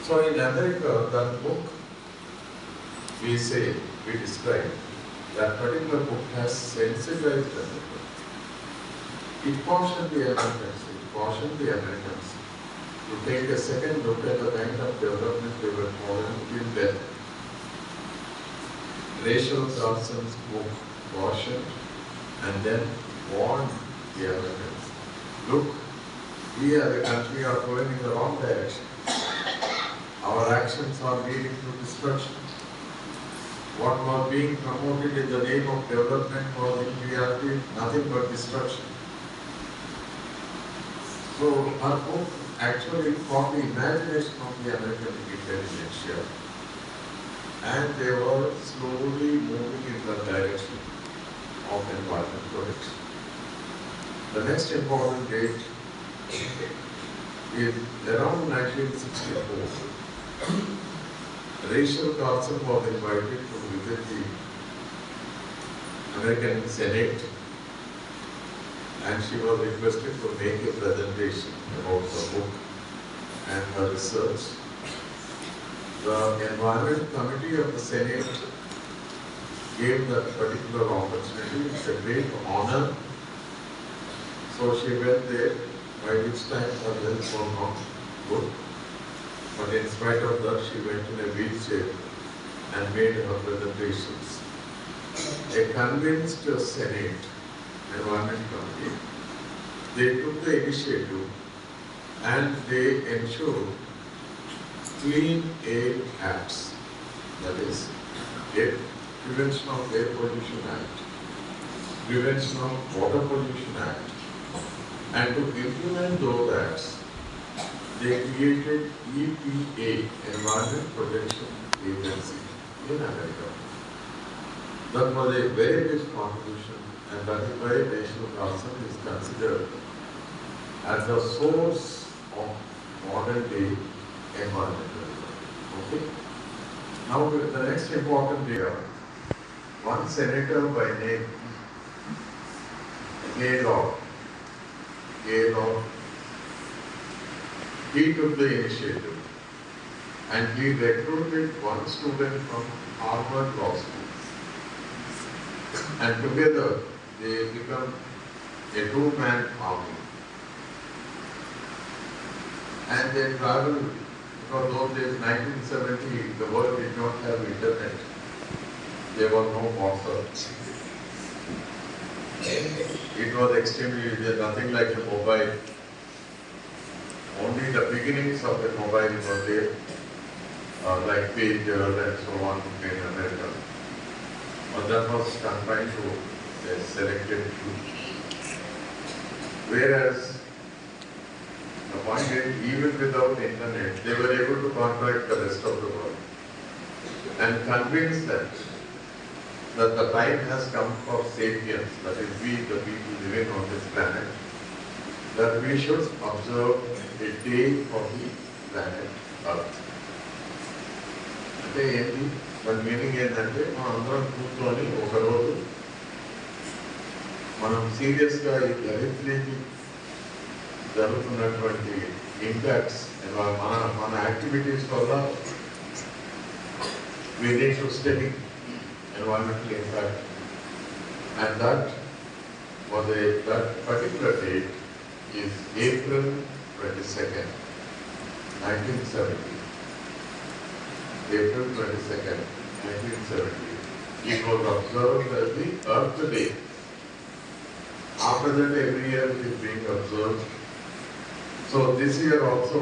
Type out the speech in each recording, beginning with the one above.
So in America, that book, we describe, that particular book has sensitized America. It cautioned the Americans to take a second look at the kind of development they were following till then. Rachel Carson's book cautioned and then warned the Americans. Look, we as a country are going in the wrong direction. Our actions are leading to destruction. What was being promoted in the name of development was in reality nothing but destruction. So her book actually caught the imagination of the American intelligentsia, and they were slowly moving in the direction of environment protection. The next important date is around 1964. Rachel Carson was invited to visit the American Senate, and she was requested to make a presentation about the book and her research. The Environment Committee of the Senate gave that particular opportunity. It's a great honor. So she went there, by which time her health was not good. But in spite of that, she went in a wheelchair and made her presentations. A convinced Senate Environment Committee, they took the initiative and they ensured Clean Air Acts, that is, Prevention of Air Pollution Act, Prevention of Water Pollution Act, and to implement those acts, they created EPA, Environment Protection Agency, in America. That was a very big contribution, and that is why Rachel Carson is considered as the source of modern day environmental. Okay? Now the next important day, one senator by name Gaylord, he took the initiative and he recruited one student from Harvard Law School, and together they become a two-man army. And they traveled, because those days, 1970, the world did not have internet. There was no WhatsApp. It was extremely easy, nothing like a mobile. Only the beginnings of the mobile were there, like pager and so on in America. But that was confined to a selected few. Whereas the point is, even without internet, they were able to contact the rest of the world and convince them that the time has come for sapiens, that is we, the people living on this planet, that we should observe a day for the planet Earth. అంటే ఏంటి దాని meaning ఏంటంటే మనం అందరం కూర్చొని ఒకరోజు మనం సీరియస్గా ఈ దరిద్రికి జరుగుతున్నటువంటి ఇంపాక్ట్స్ మన యాక్టివిటీస్ వల్ల we need to study environmental impact, and that particular date is April 22nd, 1970. April 22nd, 1970. It was observed as the Earth Day. After that, every year it is being observed. So this year also,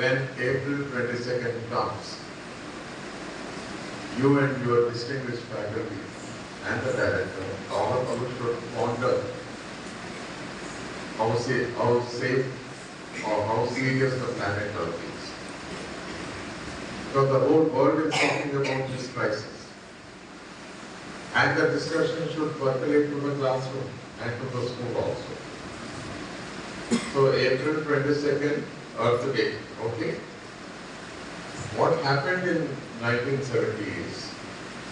when April 22nd comes, you and your distinguished faculty and the director, all of us should ponder how safe or how serious the planet Earth is. Because the whole world is talking about this crisis. And the discussion should percolate to the classroom and to the school also. So April 22nd, Earth Day, okay? What happened in 1970 is,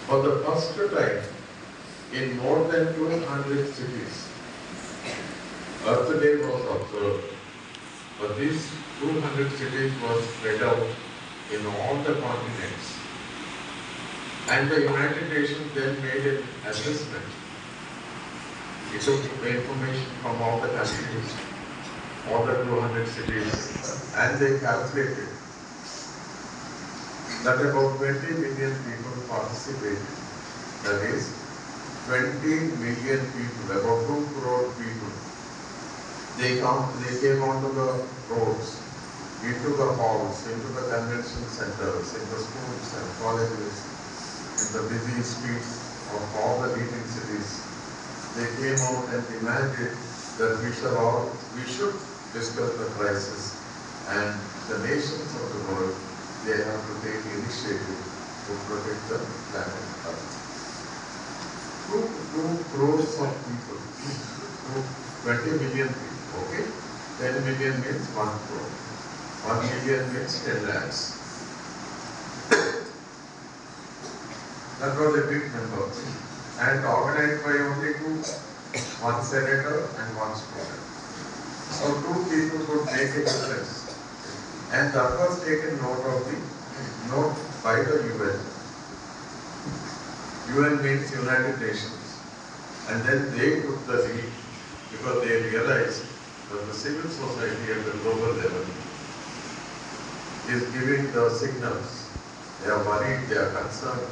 for the first time in more than 200 cities, Earth Day was observed. But these 200 cities were spread out in all the continents. And the United Nations then made an assessment. It took the information from all the countries, all the 200 cities, and they calculated that about 20 million people participated. That is, 20 million people, about 2 crore people. They came onto the roads, into the halls, into the convention centers, in the schools and colleges, in the busy streets of all the leading cities. They came out and demanded that we should discuss the crisis, and the nations of the world, they have to take initiative to protect the planet Earth. 2 crores of people, 20 million people, okay? 10 million means 1 crore. 1 million means 10 lakhs. That was a big number. And organized by only 2, 1 senator and 1 student. So 2 people could make a difference. And that was taken note by the UN. UN means United Nations. And then they took the lead because they realized that the civil society at the global level is giving the signals. They are worried, they are concerned.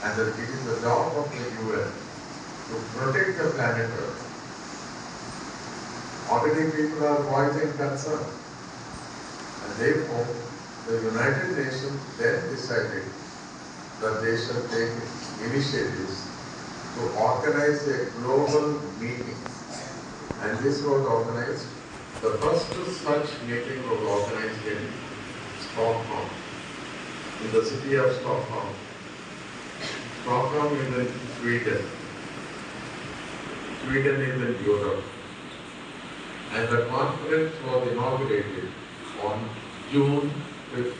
And that it is the job of the UN to protect the planet Earth. Already people are voicing concern. And therefore, the United Nations then decided that they shall take initiatives to organize a global meeting. And this was organized. The first such meeting was organized in Stockholm, in the city of Stockholm. Stockholm is in Sweden. Sweden is in Europe. And the conference was inaugurated on June 5th.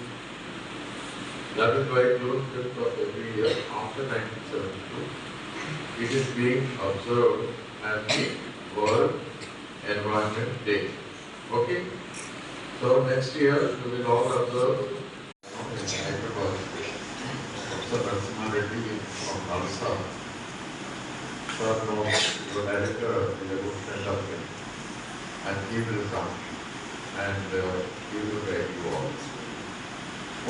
That is why June 5th of every year after 1972, it is being observed as the World Environment Day. Okay? So next year we will all observe Reddy from Nalsa. Sir knows the director is a good friend of him, and he will come and he will guide you all.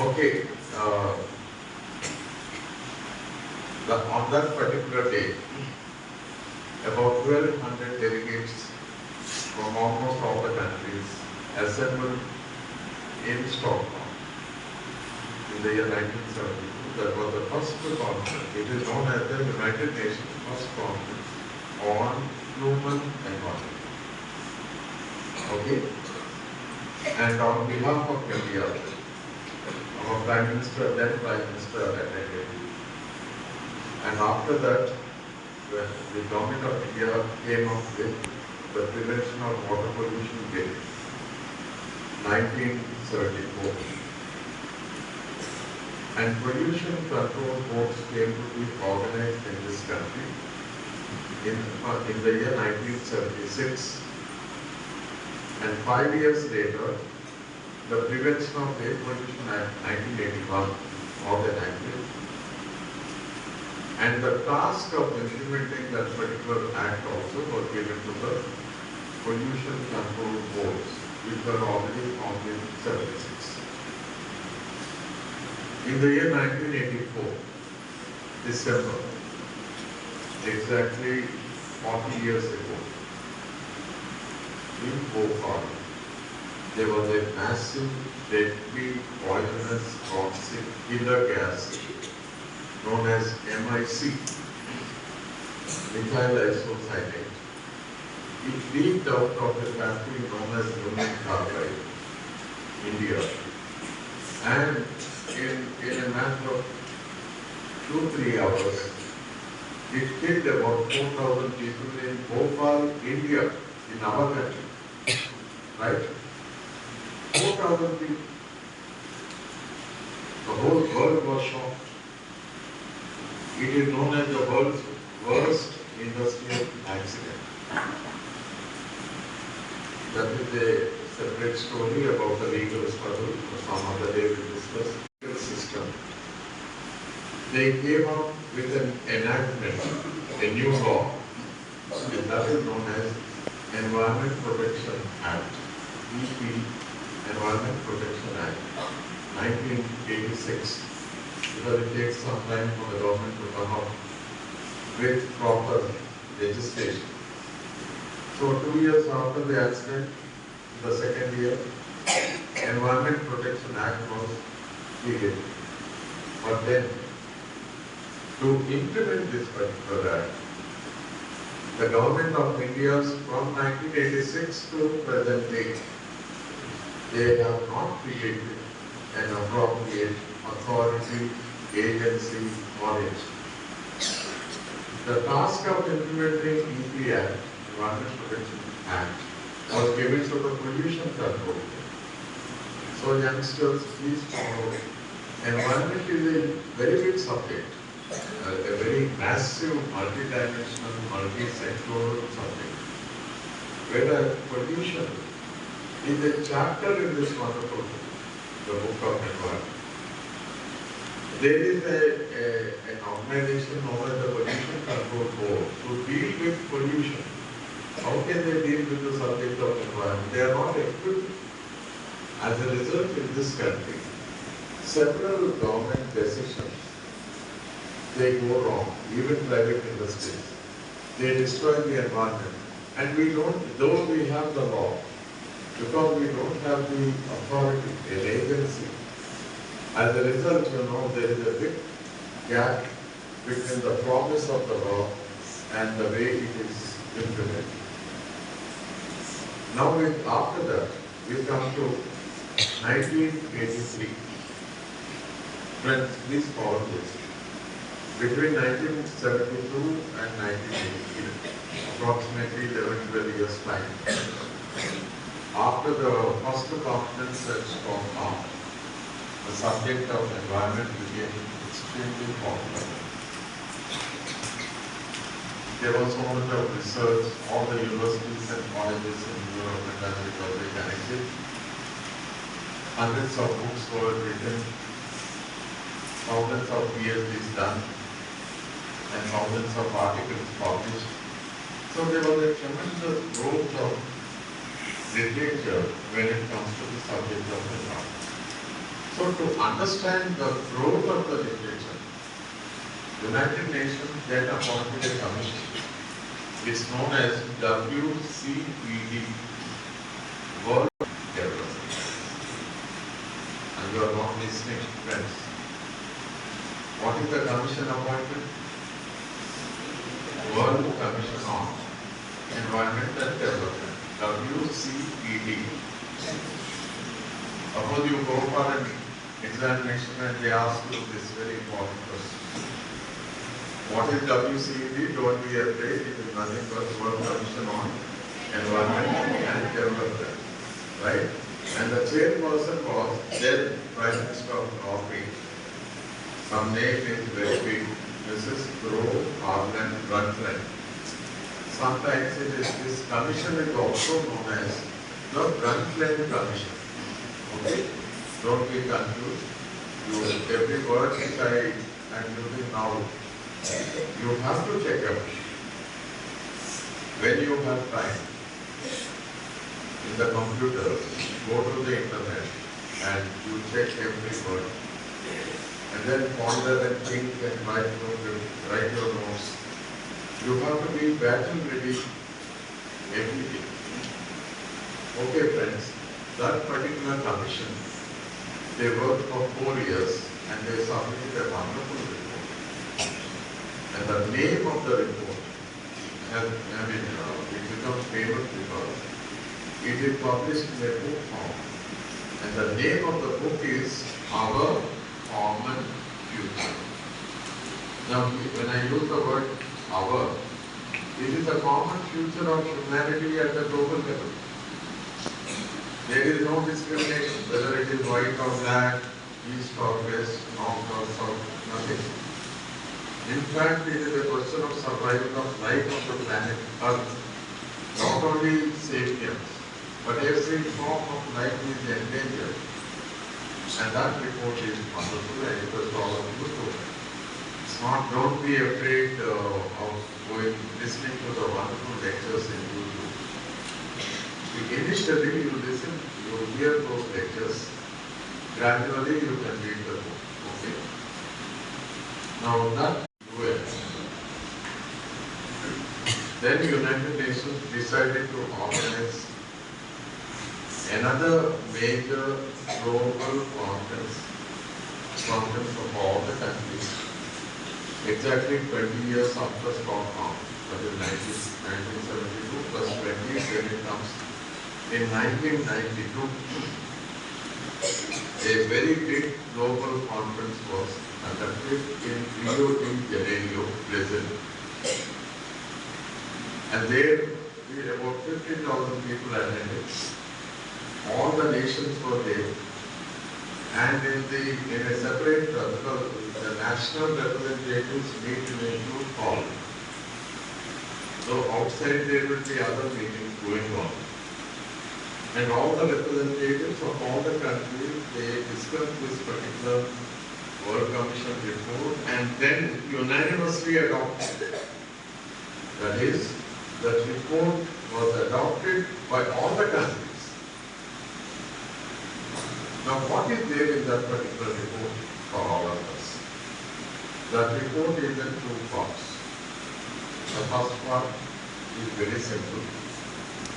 Okay, on that particular day, about 1,200 delegates from almost all the countries assembled in Stockholm in the year 1972. That was the first conference. It is known as the United Nations First Conference on Human Environment. Okay? And on behalf of India, our Prime Minister, then Prime Minister attended. And after that, the government of India came up with the Prevention of Water Pollution Bill, 1934. And pollution control boards came to be organized in this country in the year 1976. And 5 years later, the Prevention of Air Pollution Act 1981 was enacted. And the task of implementing that particular act also was given to the pollution control boards, which were already formed in 76. In the year 1984, December, exactly 40 years ago, in Bhopal, there was a massive, deadly, poisonous, toxic killer gas known as MIC, methyl isocyanate. It leaked out of a factory known as Union Carbide, India. And in a matter of 2-3 hours, it killed about 4,000 people in Bhopal, India, in our country. Right? 4,000 people. The whole world was shocked. It is known as the world's worst industrial accident. That is a separate story about the legal struggle. Some other day we will they came up with an enactment, a new law, and that is known as Environment Protection Act, EP, Environment Protection Act, 1986, because it takes some time for the government to come up with proper legislation. So 2 years after the accident, the second year, Environment Protection Act was created. But then, to implement this particular act, the government of India from 1986 to present day, they have not created an appropriate authority, agency, or agency. The task of implementing EP Act, Environment Protection Act, was given to the pollution control. So youngsters, please follow. Environment is a very big subject, a very massive, multi-dimensional, multi-sectoral subject. Whereas pollution is a chapter in this wonderful book, the Book of Environment. There is an organization known as the Pollution Control Board to deal with pollution. How can they deal with the subject of environment? They are not equipped. As a result, in this country, several government decisions, they go wrong, even private industries. They destroy the environment. And we don't, though we have the law, because we don't have the authority, an agency. As a result, there is a big gap between the promise of the law and the way it is implemented. Now, after that, we come to 1983. Friends, please follow this. Between 1972 and 1983, approximately 11-12 years time, after the first conference at Stockholm, the subject of environment became extremely popular. There was so much of research, all the universities and colleges in Europe and America were connected. Hundreds of books were written, thousands of PhDs done, and thousands of articles published. So there was a tremendous growth of literature when it comes to the subject of environment. So to understand the growth of the literature, United Nations then appointed a commission. It's known as WCED, World Development. And you are not listening, friends. What is the commission appointed? World Commission on Environment and Development, WCED. Suppose you go for an examination and they ask you this very important question. What is WCED? Don't be afraid, it is nothing but World Commission on Environment and Development. Right? And the chairperson was then Prime Minister of Norway. Some name is very big, Mrs. Brundtland. Sometimes this commission is also known as the Brundtland Commission. Okay? Don't be confused. Every word which I am using now, you have to check out. When you have time, in the computer, go to the internet and you check every word. And then ponder and think and write your notes. You have to be battle ready every day. Okay, friends, that particular commission, they worked for 4 years and they submitted a wonderful report. And the name of the report it becomes famous because it is published in a book form. And the name of the book is Our Common Future. Now, when I use the word our, it is the common future of humanity at the global level. There is no discrimination, whether it is white or black, east or west, north or south, nothing. In fact, it is a question of survival of life on the planet Earth. Not only sapiens, but every form of life is endangered. And that report is wonderful, I request all of you to Don't be afraid of listening to the wonderful lectures in YouTube. Initially, you listen, you hear those lectures. Gradually, you can read the book. Okay. Now that do it. Then United Nations decided to organize another major global conference of all the countries. Exactly 20 years after Stockholm, that is 1972 plus 20, then it comes in 1992. A very big global conference was conducted in Rio de Janeiro, Brazil. And there, about 15,000 people attended. All the nations were there. And in a separate, the national representatives meet in a group hall. So outside there will be other meetings going on. And all the representatives of all the countries, they discuss this particular World Commission report and then unanimously adopted. That is, that report was adopted by all the countries. Now, what is there in that particular report for all of us? That report is in two parts. The first part is very simple.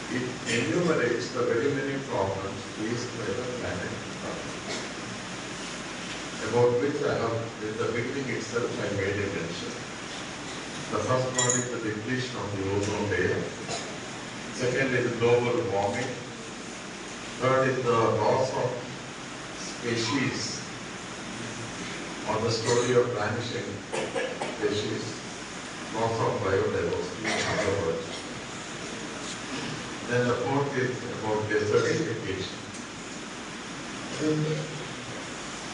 It enumerates the very many problems faced by the planet about which I have, in the beginning itself, I made a mention. The first one is the depletion of the ozone layer. Second is global warming. Third is the loss of species, or the story of vanishing species, loss of biodiversity, in other words. Then the fourth is about desertification.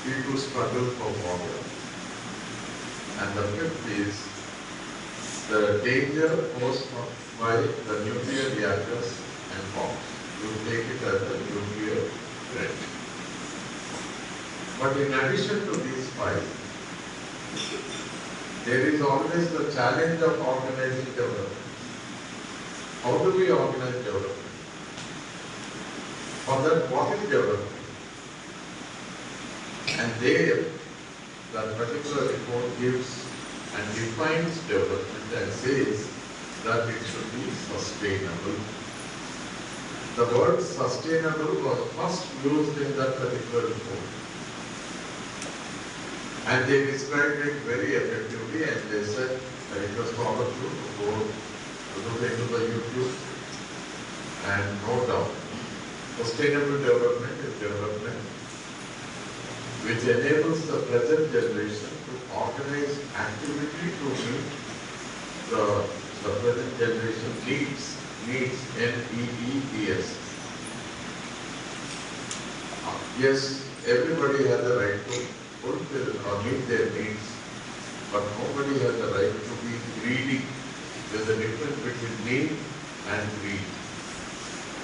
People struggle for water. And the fifth is the danger posed by the nuclear reactors and bombs. You take it as a nuclear threat. But in addition to these five, there is always the challenge of organizing development. How do we organize development? For that, what is development? And there, that particular report gives and defines development and says that it should be sustainable. The word sustainable was first used in that particular report. And they described it very effectively, and they said, I request all of you to go look into the YouTube, and no doubt, sustainable development is development which enables the present generation to organize activity to meet the present generation needs, N-E-E-D-S. Yes, everybody has the right to fulfill or meet their needs, but nobody has the right to be greedy. There is a difference between need and greed.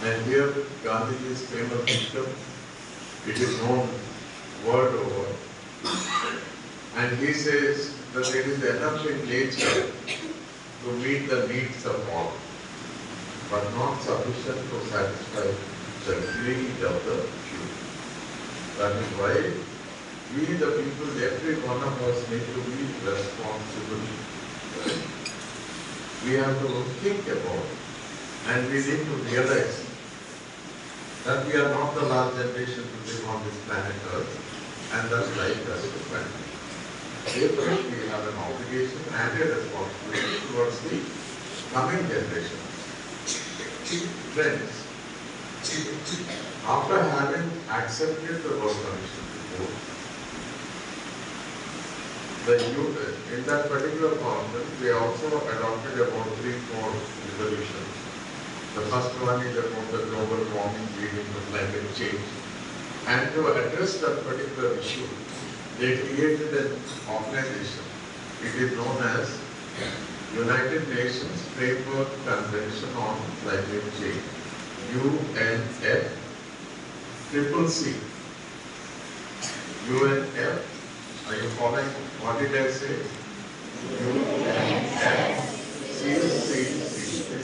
And here Gandhiji's famous dictum, it is known word over. And he says that there is enough in nature to meet the needs of all, but not sufficient to satisfy the greed of the few. That is why we the people, every one of us need to be responsible. We have to think about it, and we need to realize that we are not the last generation to live on this planet Earth, and that life has to continue. Therefore, we have an obligation and a responsibility towards the coming generation. Friends, after having accepted the World Commission report, in that particular conference, we also adopted about 3-4 resolutions. The first one is about the global warming leading to climate change. And to address that particular issue, they created an organization. It is known as United Nations Framework Convention on Climate Change, UNFCCC. UNF, are you following? What did I say?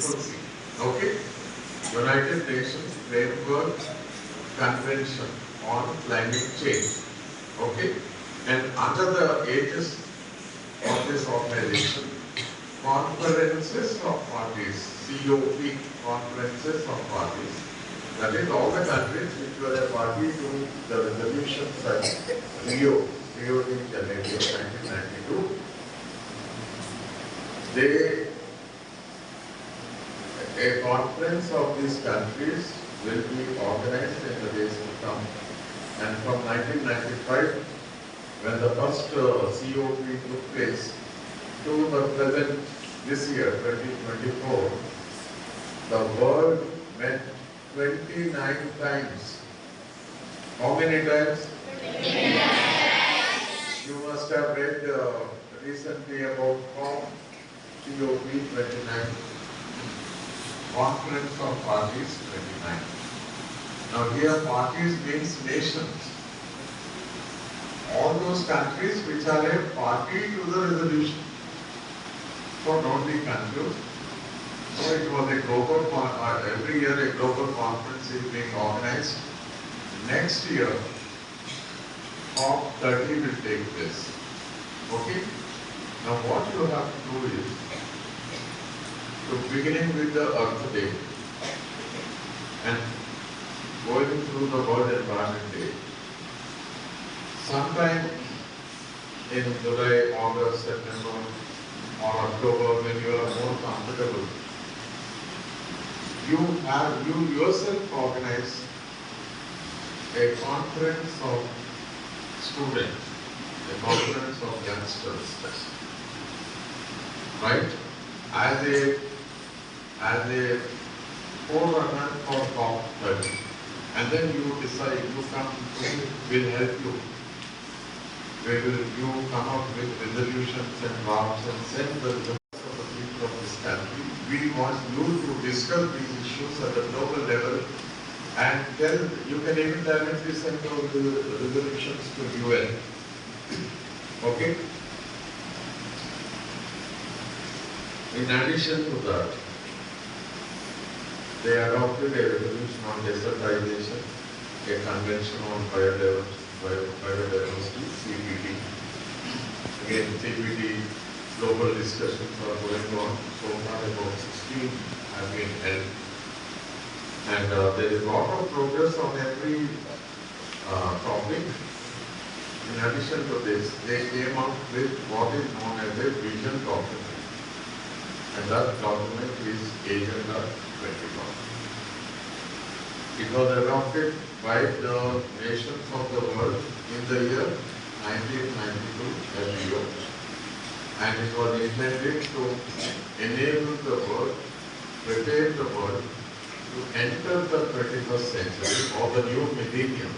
UNFCCC. Okay? United Nations Framework Convention on Climate Change. Okay? And under the aegis of this organization, conferences of parties, COP, conferences of parties, that is all the countries which were a party to the resolution such Rio de Janeiro 1992, a conference of these countries will be organized in the days to come. And from 1995, when the first COP took place, to the present, this year, 2024, the world met 29 times. How many times? 29. You must have read recently about COP 29. Conference of Parties 29. Now here parties means nations. All those countries which are a party to the resolution. So don't be confused. So it was a global, every year a global conference is being organized. Next year, COP 30 will take place. Okay? Now what you have to do is, to beginning with the Earth Day and going through the World Environment Day, sometime in July, August, September or October, when you are more comfortable, you yourself organize a conference of students, a conference of youngsters, right? As a forerunner for COP 30. And then you decide, you come to, will help you. You come up with resolutions and drafts and send the results of the people of this country. We want you to discuss these issues at the global level and tell, you can even directly send those resolutions to UN. Okay? In addition to that, they adopted a resolution on desertization, a convention on biodiversity, CBD. Again, CBD global discussions are going on. So far about 16 have been held. And there is a lot of progress on every topic. In addition to this, they came up with what is known as a vision document. And that document is Agenda 21. It was adopted by the nations of the world in the year 1992 at Rio. And it was intended to enable the world, prepare the world to enter the 21st century or the new millennium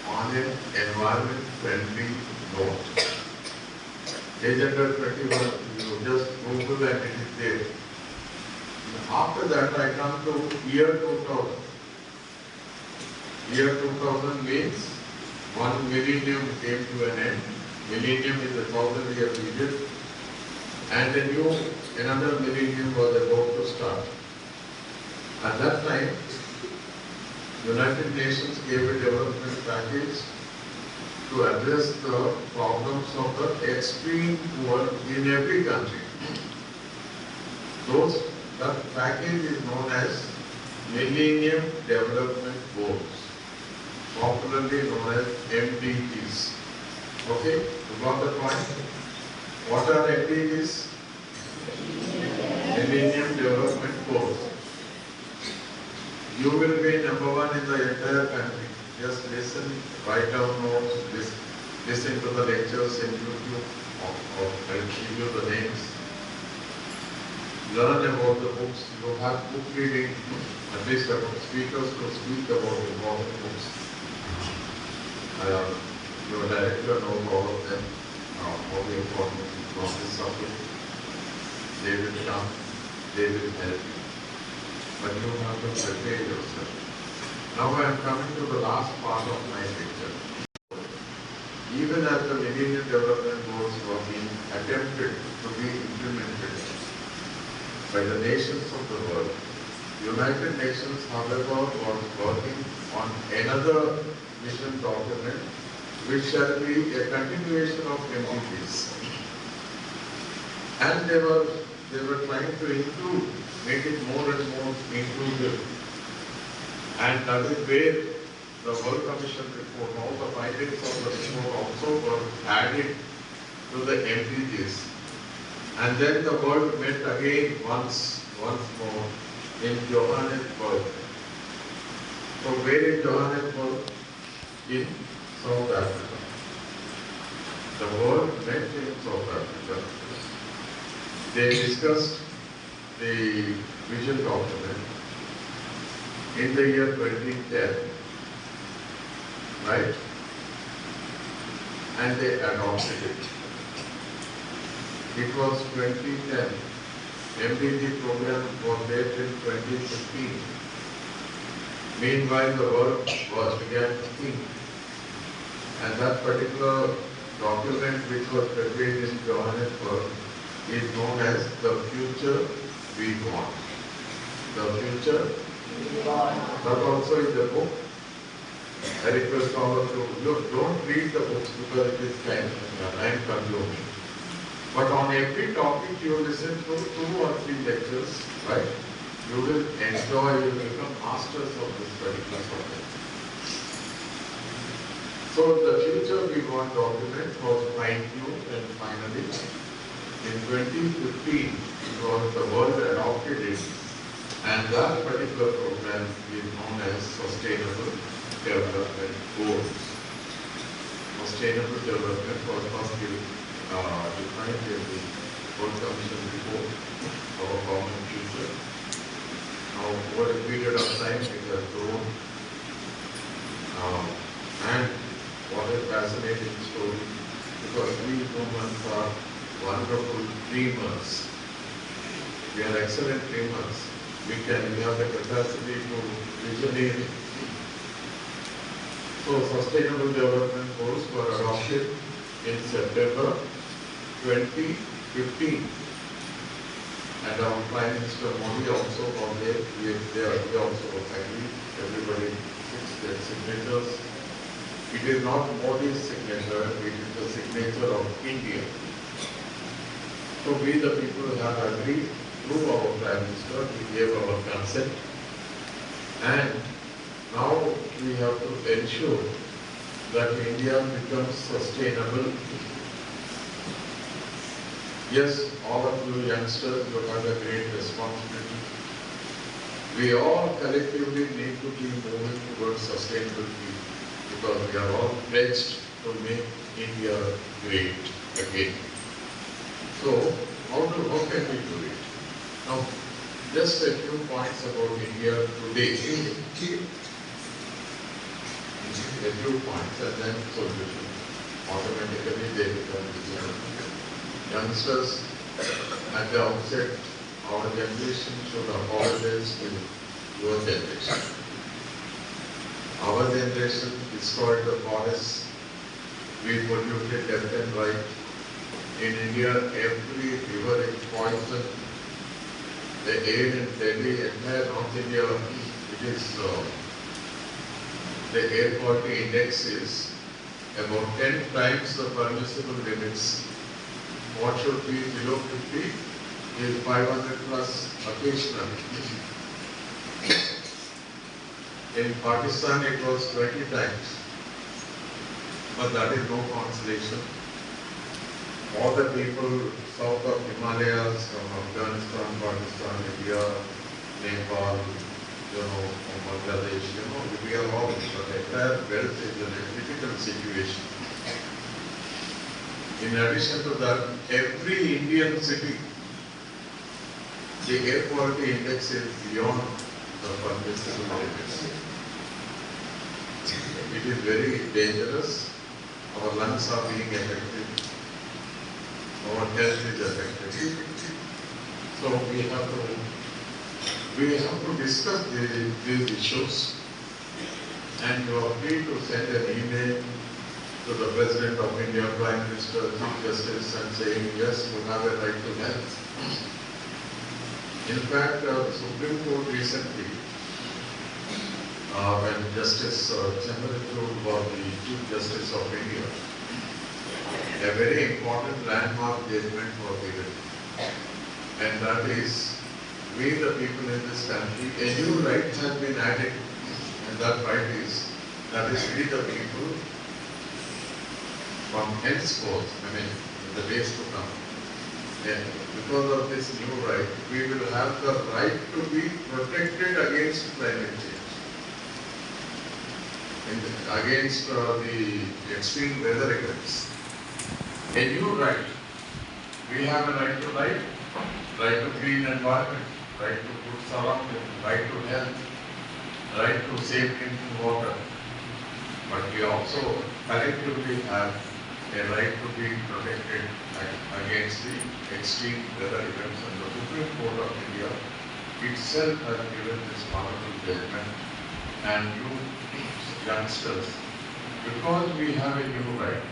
on an environment-friendly note. Agenda 21, you just Google and it is there. After that, I come to year 2000. Year 2000 means one millennium came to an end. Millennium is a 1,000-year period. And another millennium was about to start. At that time, United Nations gave a development package to address the problems of the extreme poor in every country. That package is known as Millennium Development Goals, popularly known as MDGs. Okay, you got the point? What are MDGs? Millennium Development Goals. You will be number one in the entire country. Just listen, write down notes, listen to the lectures in YouTube, or I'll give you the names. Learn about the books. You have book reading, at least about speakers to speak about important books. Your director knows all of them, all the important from this subject. They will come, they will help you. But you have to prepare yourself. Now I am coming to the last part of my lecture. even as the Millennium Development Goals were being attempted to be implemented by the nations of the world, United Nations, however, was working on another mission document which shall be a continuation of MDGs. And they were trying to make it more and more inclusive. And that is where the World Commission report, all the findings of the report also were added to the MDGs. And then the world met again once more in Johannesburg. So where in Johannesburg? In South Africa. The world met in South Africa. They discussed the vision document in the year 2010, right? And they adopted it. It was 2010. MDG program was there in 2015. Meanwhile, the world began to think. And that particular document which was prepared in Johannesburg is known as the future we want. The future we want. That also is a book. I request all of you, look, don't read the books because it is time consuming. But on every topic you listen to 2 or 3 lectures, right? You will enjoy, you will become masters of this particular subject. So the future we want document was fine-tuned, and finally in 2015 the world adopted it, and that particular program is known as Sustainable Development Goals. Sustainable Development was first defined in the World Commission report of a common future. Now, over a period of time, it has grown, and what a fascinating story, because we humans are wonderful dreamers. We are excellent dreamers. We have the capacity to visionary. So Sustainable Development Goals were adopted in September 2015. And our Prime Minister Modi also was there. We also agreed. Everybody puts their signatures. It is not Modi's signature, it is the signature of India. So we the people have agreed through our Prime Minister, we gave our consent. And now we have to ensure that India becomes sustainable. Yes, all of you youngsters, you have a great responsibility. We all collectively need to be moving towards sustainability because we are all pledged to make India great again. So, how can we do it? Now, just a few points about India today. A few points and then solution. Automatically they become visible. Youngsters, at the outset, our generation should apologize to your generation. Our generation destroyed the forests, we polluted left and right. In India, every river is poisoned. The air in Delhi, entire North India, it is the air quality index is about 10 times the permissible limits. What should be below 50 is 500 plus occasionally. In Pakistan, it was 20 times, but that is no consolation. All the people south of Himalayas, from Afghanistan, Pakistan, India, Nepal, Bangladesh, we are all, the entire belt is in a critical situation. In addition to that, every Indian city, the air quality index is beyond the permissible limits. It is very dangerous. Our lungs are being affected. Our health is affected. So we have to discuss these issues, and you are free to send an email to the President of India, Prime Minister, Chief Justice, and saying, yes, you have a right to health. In fact, the Supreme Court recently, when Justice Chandrachud was the Chief Justice of India, a very important landmark judgment was given. And that is, we the people in this country, a new right has been added. And that right is, that is we the people, from henceforth, in the days to come. And because of this new right, we will have the right to be protected against climate change, against the extreme weather events. A new right. We have a right to life, right to clean environment, right to good surroundings, right to health, right to safe drinking water. But we also collectively have a right to be protected against the extreme weather events, and the Supreme Court of India itself has given this wonderful judgment. And you youngsters, because we have a new right,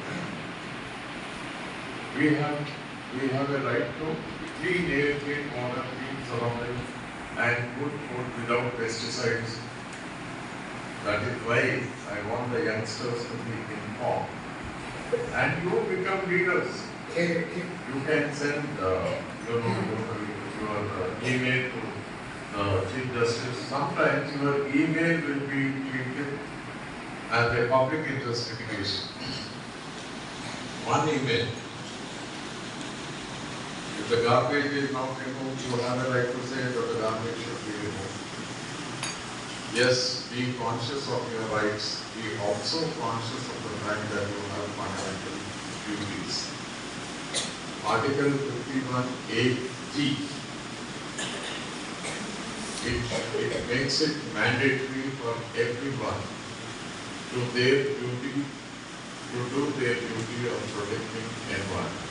we have a right to clean air, clean water, clean surroundings, and good food without pesticides. That is why I want the youngsters to be informed. And you become leaders. You can send your email to the Chief Justice. Sometimes your email will be treated as a public interest litigation. One email. If the garbage is not removed, you have a right to say that the garbage should be removed. Yes, be conscious of your rights. Be also conscious of the fact that you have fundamental duties. Article 51A(g). It makes it mandatory for everyone to do their duty of protecting environment.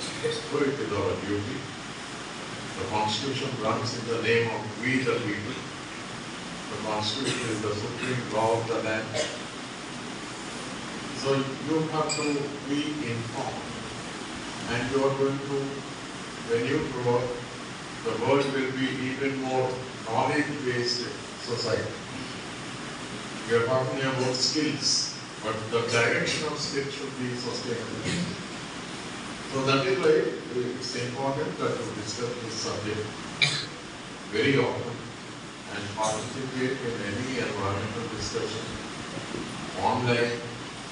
So it is our duty. The Constitution runs in the name of we the people. The Constitution is the supreme law of the land. So you have to be informed. And you are going to, when you grow up, the world will be even more knowledge-based society. We are talking about skills, but the direction of skills should be sustainable. So that is why it's important that you discuss this subject very often and participate in any environmental discussion online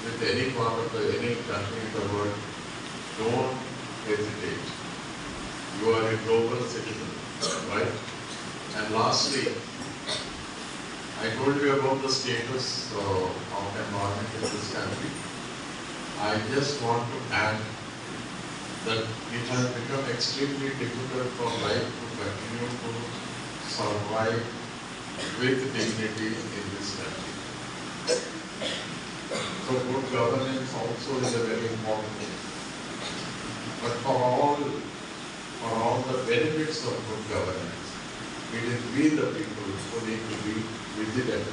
with any part of any country in the world. Don't hesitate. You are a global citizen, right? And lastly, I told you about the status of environment in this country. I just want to add that it has become extremely difficult for life to continue to survive with dignity in this country. So good governance also is a very important thing. But for all the benefits of good governance, it is we the people who need to be vigilant.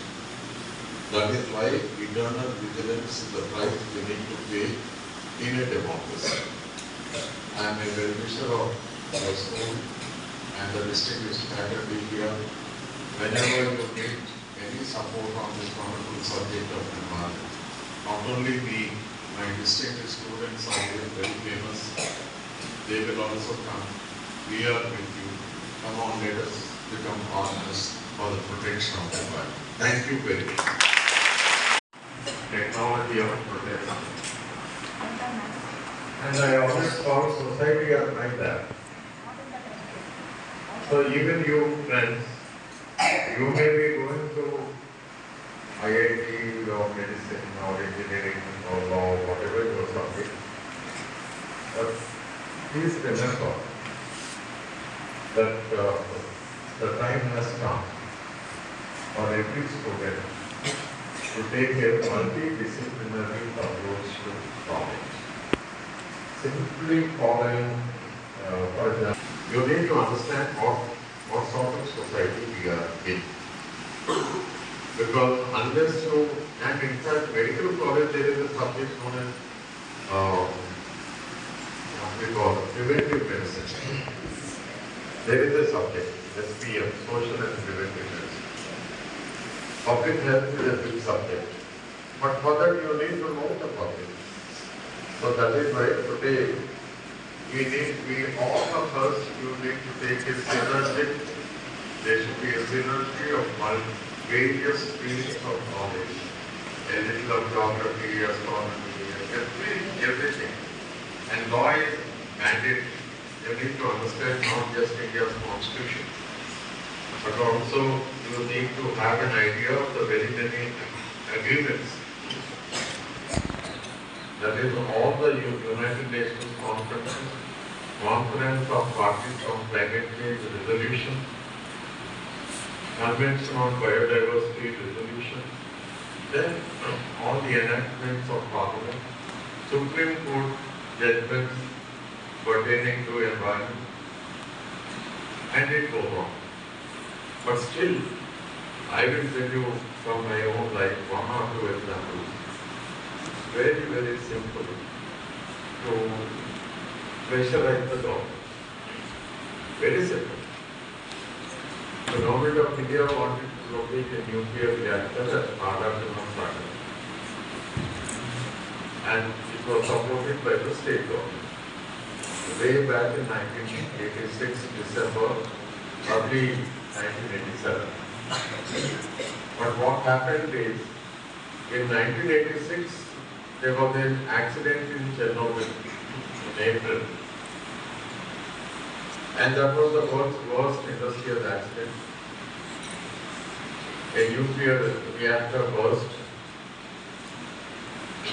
That is why eternal vigilance is the price we need to pay in a democracy. I am a well-wisher of my school and the distinguished faculty here. Whenever you need any support on this wonderful subject of environment, not only me, my distinguished students are very famous. They will also come. We are with you. Come on, let us become partners for the protection of the environment. Thank you very much. Technology of protection. And I always call society as like that. So even you friends, you may be going to IIT or medicine or engineering or law, whatever your subject. But please remember that the time has come for every student to take a multidisciplinary approach to knowledge. Simply following, for example, you need to understand what sort of society we are in. Because unless you, and in fact medical college there is a subject known as what we call preventive medicine. There is a subject, SPM, social and preventive medicine. Public health is a big subject, but for that you need to know the public. So that is why today all of us, you need to take a synergy. There should be a synergy of various fields of knowledge. A little of geography, astronomy, everything. And law is mandate. You need to understand not just India's constitution, but also you need to have an idea of the very many agreements. That is all the United Nations conferences, conference of parties on climate change resolution, convention on biodiversity resolution, then all the enactments of Parliament, Supreme Court judgments pertaining to environment, and it goes on. But still, I will tell you from my own life one or two examples. Very, very simple to pressurize the government. Very simple. The government of India wanted to locate a nuclear reactor at Nagarjuna, and it was supported by the state government. Way back in 1986, December, early 1987. But what happened is, in 1986, there was an accident in Chernobyl in April. And that was the world's worst industrial accident. A nuclear reactor burst,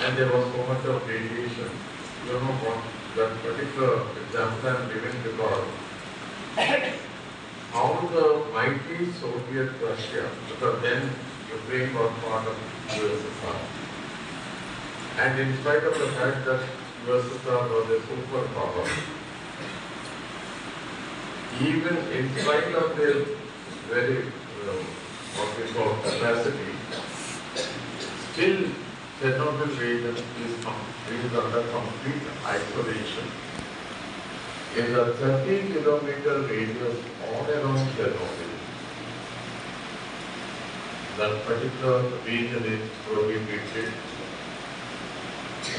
and there was so much of radiation. You know what? That particular example I am giving because how the mighty Soviet Russia, because then Ukraine was part of USSR, and in spite of the fact that USSR was a superpower, even in spite of their very, what we call capacity, still Chernobyl region is under complete isolation. In the 30-kilometer radius all around Chernobyl, that particular region is prohibited.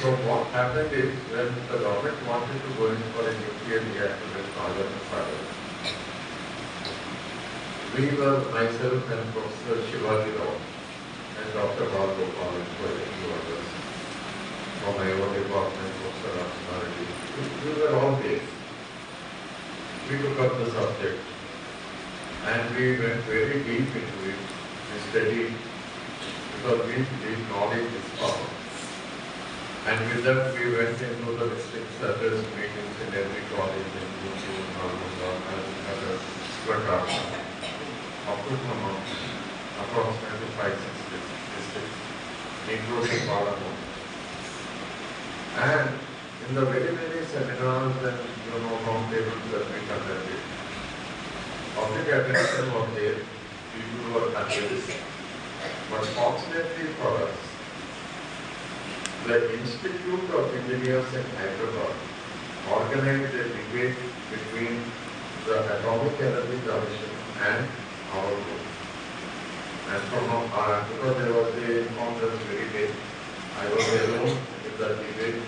So what happened is, when the government wanted to go in for a nuclear reactor in Nagarjuna, we were, myself and Professor Shivaji Rao and Dr. Gopal and a few others from my own department, Professor Reddy. We were all there. We took up the subject and we went very deep into it. We studied, because we believe knowledge is power. And with that we went into the district service meetings in every college in YouTube, and other up to approximately 5-6 districts, including Parliament. And in the very many seminars and roundtables that we conducted, public attention was there, people were convinced. But fortunately for us, the Institute of Engineers in Hyderabad organized a debate between the Atomic Energy Commission and our group. And from because there was a conference very late, I was alone in that debate.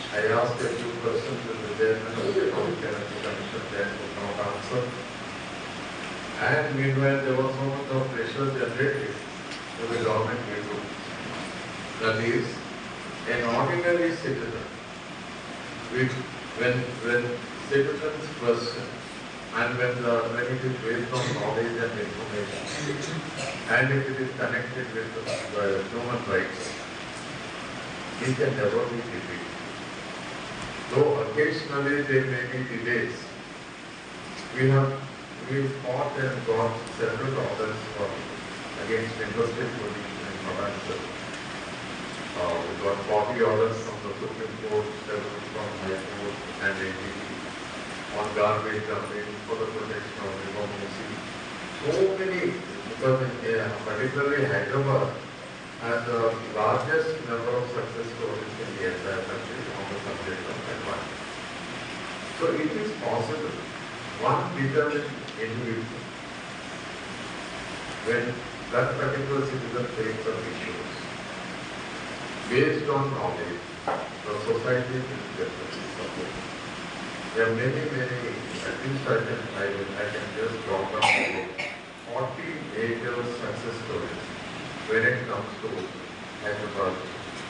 I asked a few questions to the chairman of the Atomic Energy Commission, then could not answer. And meanwhile, there was so much of pressure generated to the government people. That is, an ordinary citizen, when citizens question, and when it is based on knowledge and information, and if it is connected with the human rights, it can never be defeated. Though occasionally there may be delays, we fought and got several orders against interstate pollution in Maharashtra. We got 40 orders from the Supreme Court, several from High Court and AGP on garbage dumping for the protection of democracy. So many, because particularly Hyderabad has the largest number of success stories in the entire country. So it is possible. One determined individual, when that particular citizen takes up issues, based on knowledge, the society will definitely support. There are many, at least I can just drop down to 40 major success stories when it comes to Hyderabad.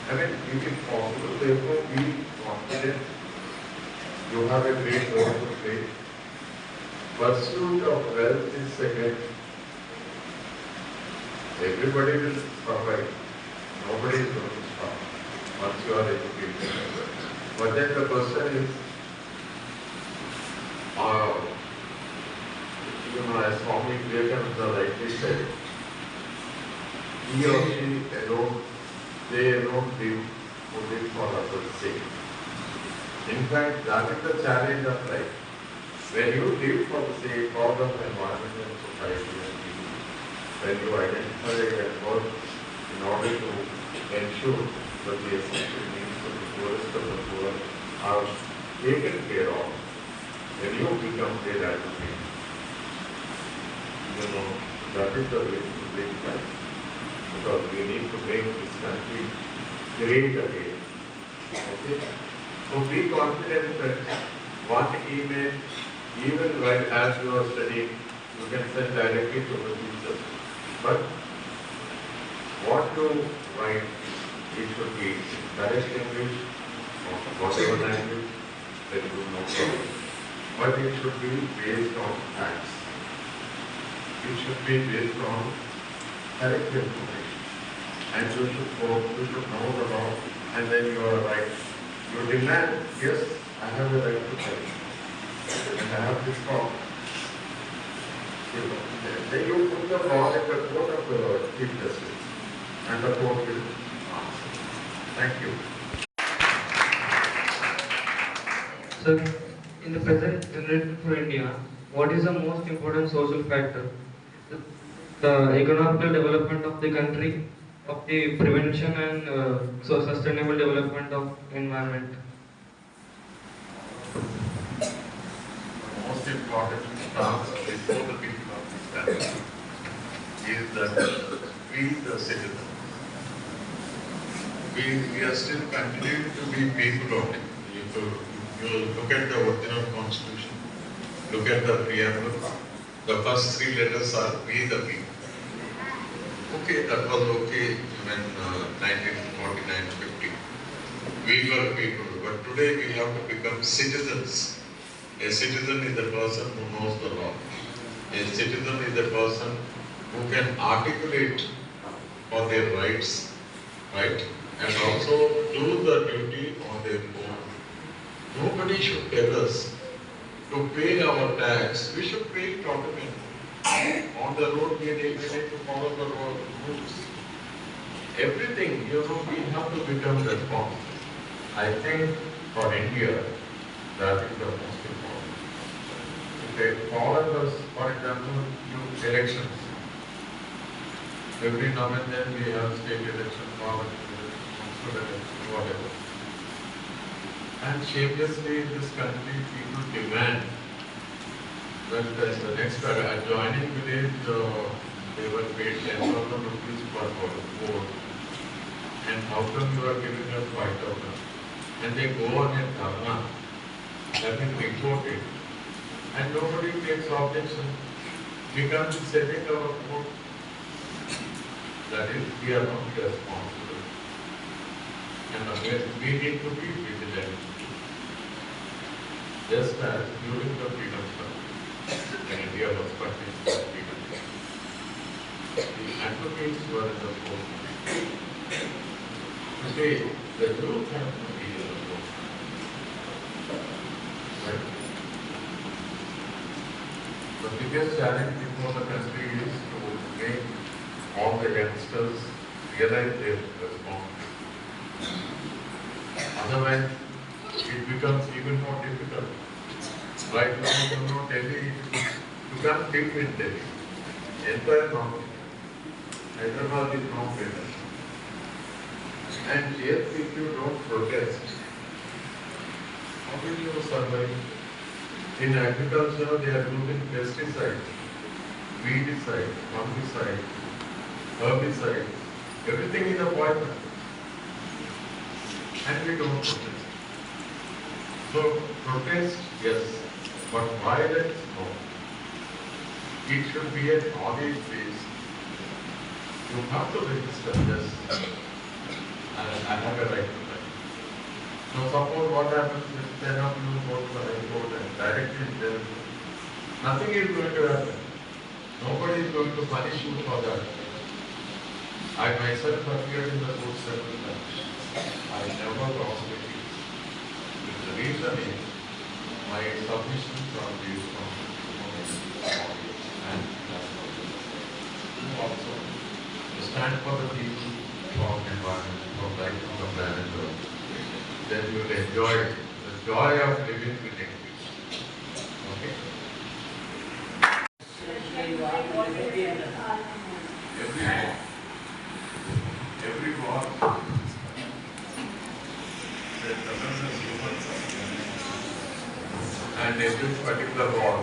I mean, it is possible, therefore be confident. You have a great role to play. Pursuit of wealth is second. Everybody will survive. Nobody is going to stop once you are educated. But then the question is, as Swami Vivekananda rightly said, he or she alone, they alone live only for others' sake. In fact, that is the challenge of life. When you live for the sake of the environment and society and people, when you identify and work in order to ensure that the essential needs of the poorest of the poor are taken care of, when you become their advocate, that is the way to live life. Because we need to make this country great again. Okay? So be confident that one email, even while as you are studying, you can send directly to the teacher. But what you write, it should be in correct English or whatever language, there is no problem. But it should be based on facts. It should be based on correct information. And you should know the law, and then you are right. You demand, yes, I have the right to tell you. And I have this problem. Then you put the law at the court of the Chief Justice, and the court will answer. Thank you. Sir, in the present generation for India, what is the most important social factor? The economical development of the country, of the prevention and sustainable development of environment. The most important task before the people of this country is that we, the citizens, we are still continuing to be people only. You look at the original constitution, look at the preamble, the first three letters are we the people. Okay, that was okay when 1949-50. We were people, but today we have to become citizens. A citizen is a person who knows the law. A citizen is a person who can articulate for their rights, right? And also do the duty on their own. Nobody should tell us to pay our tax. We should pay it automatically. On the road, we need to follow the road rules. Everything, we have to become responsible. I think for India, that is the most important. Okay, foreigners, for example, do elections. Every now and then we have state elections, parliament elections, whatever. And shamelessly in this country, people demand that the next adjoining village, they were paid 10,000 rupees per vote. And how come you are giving us 5,000? And they go on a dharna, that is reported. And nobody takes objection. We can't be selling our vote. That is, we are not responsible. And again, we need to be vigilant. Just as during the freedom struggle, when India was fighting for freedom, the advocates were in the forefront. Today, the youth have to be in the forefront. Right? The biggest challenge before the country is to make all the youngsters realize their responsibility. Otherwise, it becomes even more difficult. Right now, Delhi, you can't live in Delhi. Entire North Hyderabad is not famous. And yet, if you don't protest, how will you survive? In agriculture, they are using pesticides, weedicide, fungicide, herbicide, everything is a poison. And we don't protest. So, protest, yes, but violence, no. It should be a knowledge based. You have to register, yes, and I have a right to that. Now, suppose what happens if 10 of you go to the High Court and directly tell you, nothing is going to happen. Nobody is going to punish you for that. I myself appeared in the court several times. I never lost a case. The reason is my submissions are based on and also to stand for the people, for the environment, for life on the planet Earth. Then you will enjoy it. The joy of living will increase. Okay? Every war and every particular war.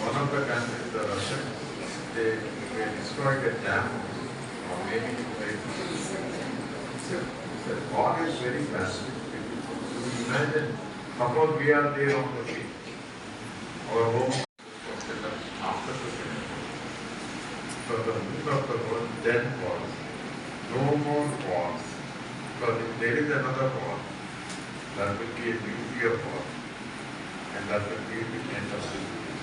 One of the countries, the Russians, they destroyed a dam or maybe war is very fast. You imagine, suppose we are there on the sea, our home after the civil war. So the mood of the world then was no more wars. Because if there is another war, that will be a nuclear war, and that will be the end of the world.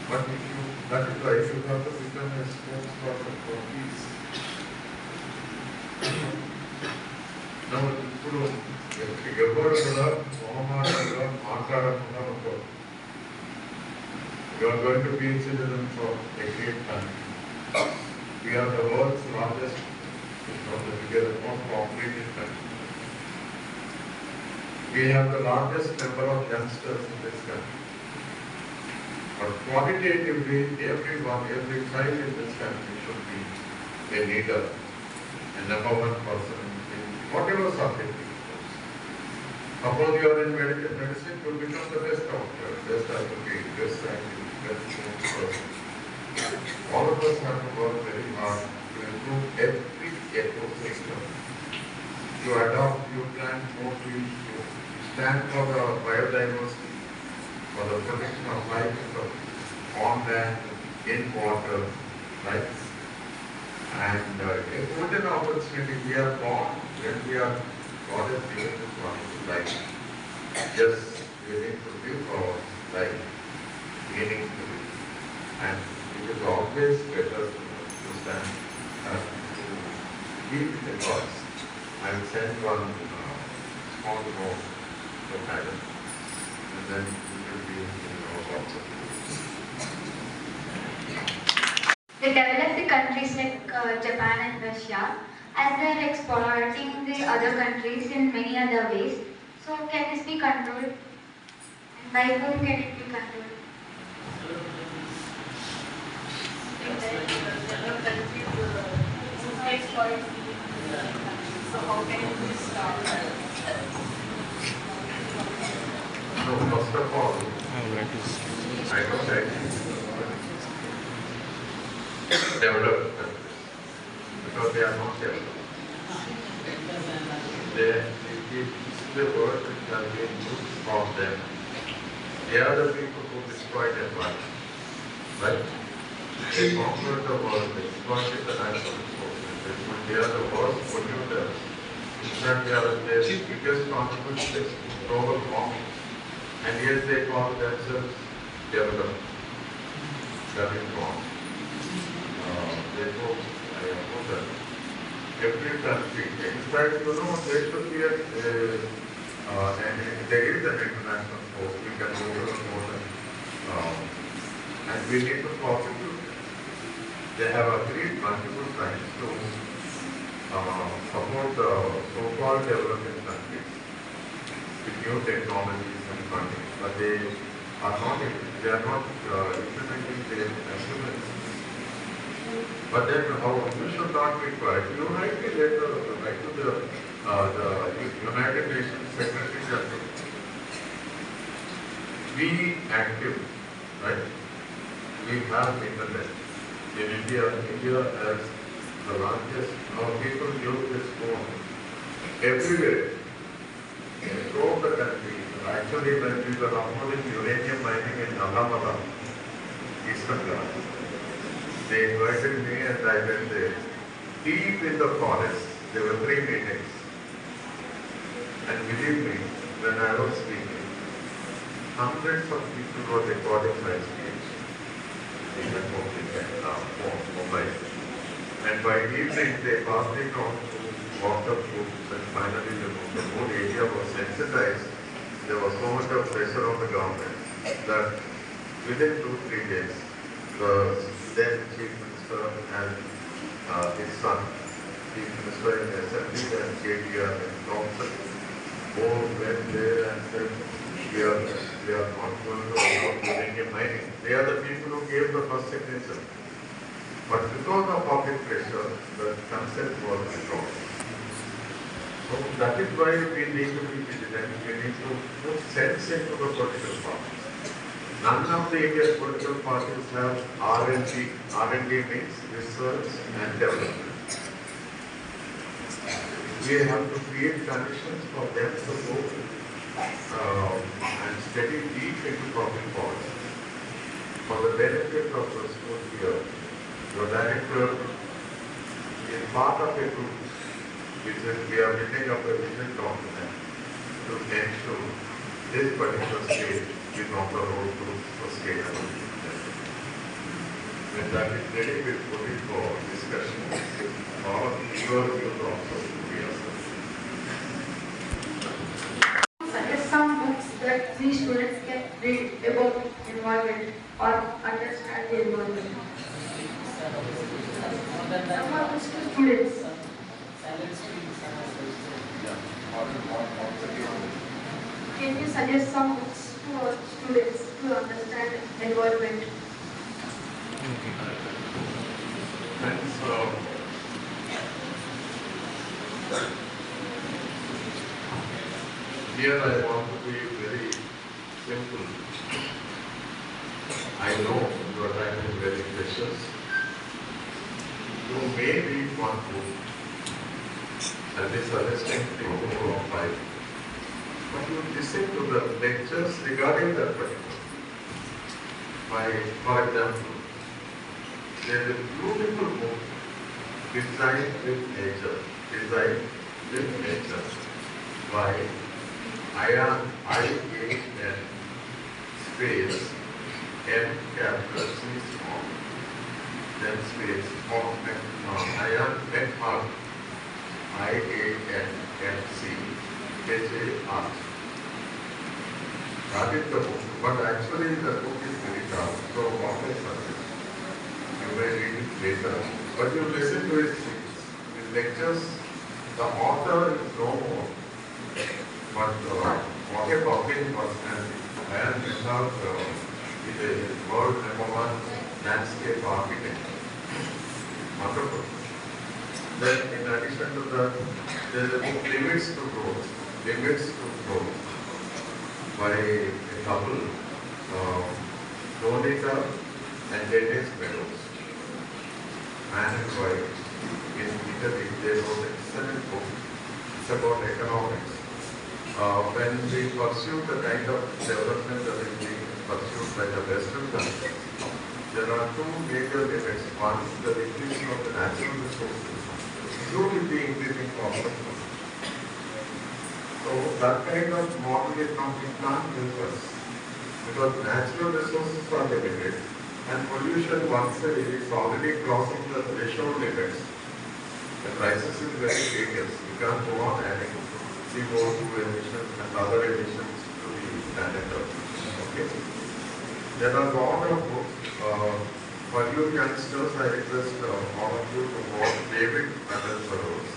But if you, that is why you have to become a spokesperson for peace. Now, ఇప్పుడు ఎవరు కూడా మొహమాటంగా మాట్లాడకుండా ఉంటారు. You are going to be a citizen for a great country. We are the world's largest, if not the biggest, most populated country. We have the largest number of youngsters in this country. But qualitatively, everyone, every child in this country should be a leader, a number one person in whatever subject it is. Suppose you are in medicine, you will become the best doctor, best advocate, best scientist, best person. All of us have to work very hard to improve every ecosystem. To adopt, you plant more trees, you stand for the biodiversity, for the protection of life on land, in water, right? And a golden opportunity, we are born when we are God has given this wonderful life. Just we need to live our life meaningfully. And it is always better to stand and to give the gods. I will send one small note to Madam, and then we will be in our WhatsApp. The developed countries like Japan and Russia, as they are exploiting the other countries in many other ways. So can this be controlled? And by whom can it be controlled? So how can it be stopped? So first of all, I don't agree developed countries because they are not developed. This is the word which has been used from them. They are the people who destroyed the environment. Right? They conquered the world, they exploited the natural resources. They are the worst polluters. In fact, they are the biggest contributors to global warming. And yet they call themselves developed. That is wrong. Therefore, I oppose that. Every country, in fact, there should be there is an international force, we can go to the border, and we need to prosecute. They have agreed multiple times to support the so-called developing countries with new technologies and funding, but they are not implementing their instruments. But then you should not be quiet. You write a letter to the United Nations Secretary General active, right? We have internet. In India has the largest, our people use this phone everywhere, throughout the country. Actually, when we were uploading uranium mining in Allahabad, Eastern Ghana, they invited me and I went there. Deep in the forest, there were 3 meetings. And believe me, when I was speaking, hundreds of people were recording my speech in the mobile. And by evening, they passed it on to water groups, and finally the whole area was sensitized. There was so much of pressure on the government that within 2-3 days, the then Chief Minister and his son, Chief Minister in Assembly and JDR and Council, both went there and said, we are not going to allow uranium mining. They are the people who gave the first signature. But because of public pressure, the consent was withdrawn. So that is why we need to be vigilant. We need to put sense into the political parties. None of the Indian political parties have R&D. R&D means research and development. We have to create conditions for them to go and study deep into public policy. For the benefit of the school here, your director is part of a group which is we are building up a vision document to ensure this particular state is on the road to sustainable development. When that is ready, we will put it for discussion. All of your views also will be assessed. Suggest some books that we students can read about environment or understand the environment. Some are books to students. Can you suggest some books to our students to understand environment? And so, here I want to be very simple. I know your time is very precious. You may read one book and be suggesting people who apply. But you listen to the lectures regarding that particular. For example, there is a beautiful book, Design with Nature, by I-A-N space M capital C small, then space I-A-N Medchal, I-A-N-M-C-H-A-R. That is the book, but actually the book is very tough, so what is it? You may read it later, but you listen to it in lectures. The author is no more, but what a public personality. I am Medchal is a world #1 landscape architect. Wonderful. Then in addition to that, there is a book Limits to Growth by a couple, Donita and Dennis Meadows, man and wife in Italy. They wrote an excellent book. It's about economics. When we pursue the kind of development that is being pursued by the Western countries, there are 2 major limits. One, the depletion of the natural resources, including the increasing cost of food. So that kind of model economic can't help us, because natural resources are limited and pollution once is already crossing the threshold limits. The crisis is very serious. You can't go on adding CO2 emissions and other emissions to the planet Earth. Okay? There are a lot of books. For you youngsters, I request all of you to watch David Attenborough's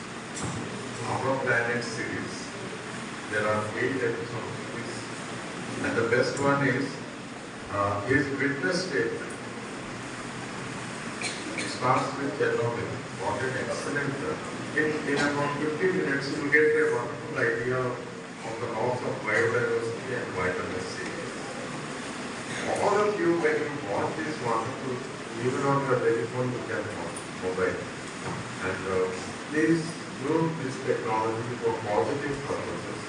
Our Planet series. There are 8 episodes, and the best one is his witness statement. It starts with Chernobyl. What an excellent! In about 50 minutes, you get a wonderful idea of the loss of biodiversity and vitamin C. all of you, when you watch this wonderful, even on your telephone, you can watch mobile. And please use this technology for positive purposes.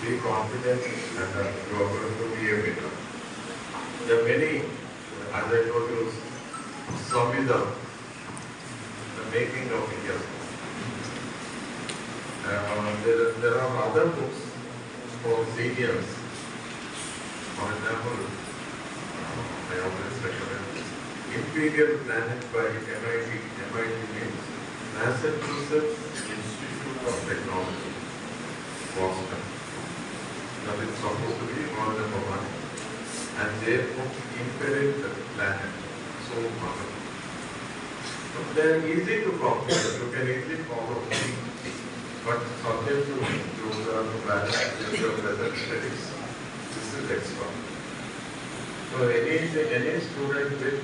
Be confident and you are going to be a winner. There are many, as I told you, Samvidhan, the making of India. There are other books for seniors. For example, I always recommend Imperial Planet by MIT. MIT means Massachusetts Institute of Technology, Boston. That is supposed to be world number one. And their book Imperial Planet. So wonderful. They are easy to copy. You can easily follow. But subject to balance your present studies. This is extra. So any student with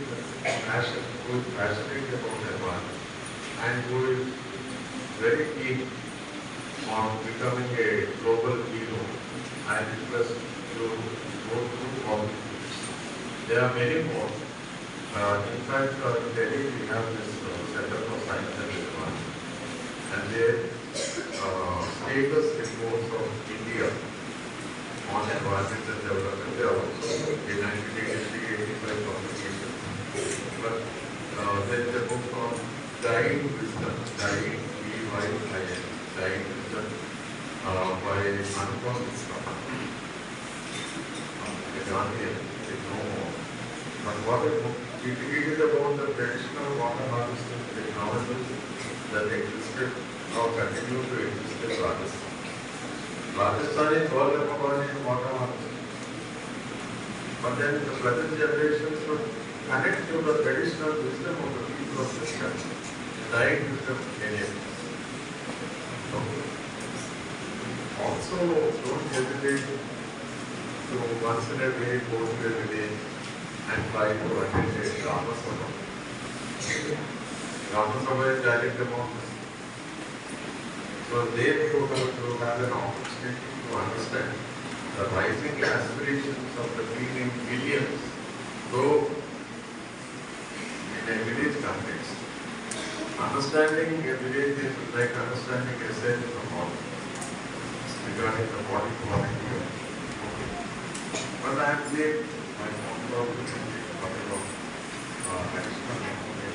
passion, who is passionate about environment and who is very keen on becoming a global hero, I request you to go through all these books. There are many more. In fact, in Delhi we have this Center for Science and Environment, and their status reports of India on environment and development. They are also in 1983-85 publication. But there is a book called Dying Wisdom, Dying, D-Y-I-N, Dying Wisdom by Sanskar. They know more. But what a book. It is about the traditional water harvesting technologies that existed or continue to exist in Rajasthan. Rajasthan is all about water harvesting. But then the present generation should connect to the traditional wisdom of the people of this country. Dying wisdom enables. Also, don't hesitate to once in a way go to a village and try to attend a Rama Sabha. Rama Sabha is direct democracy. So they will have an opportunity to understand the rising aspirations of the millions, though in a village context. Understanding a village is like understanding a cell in the body, regarding the body quality of but I have made my own opportunity of additional information.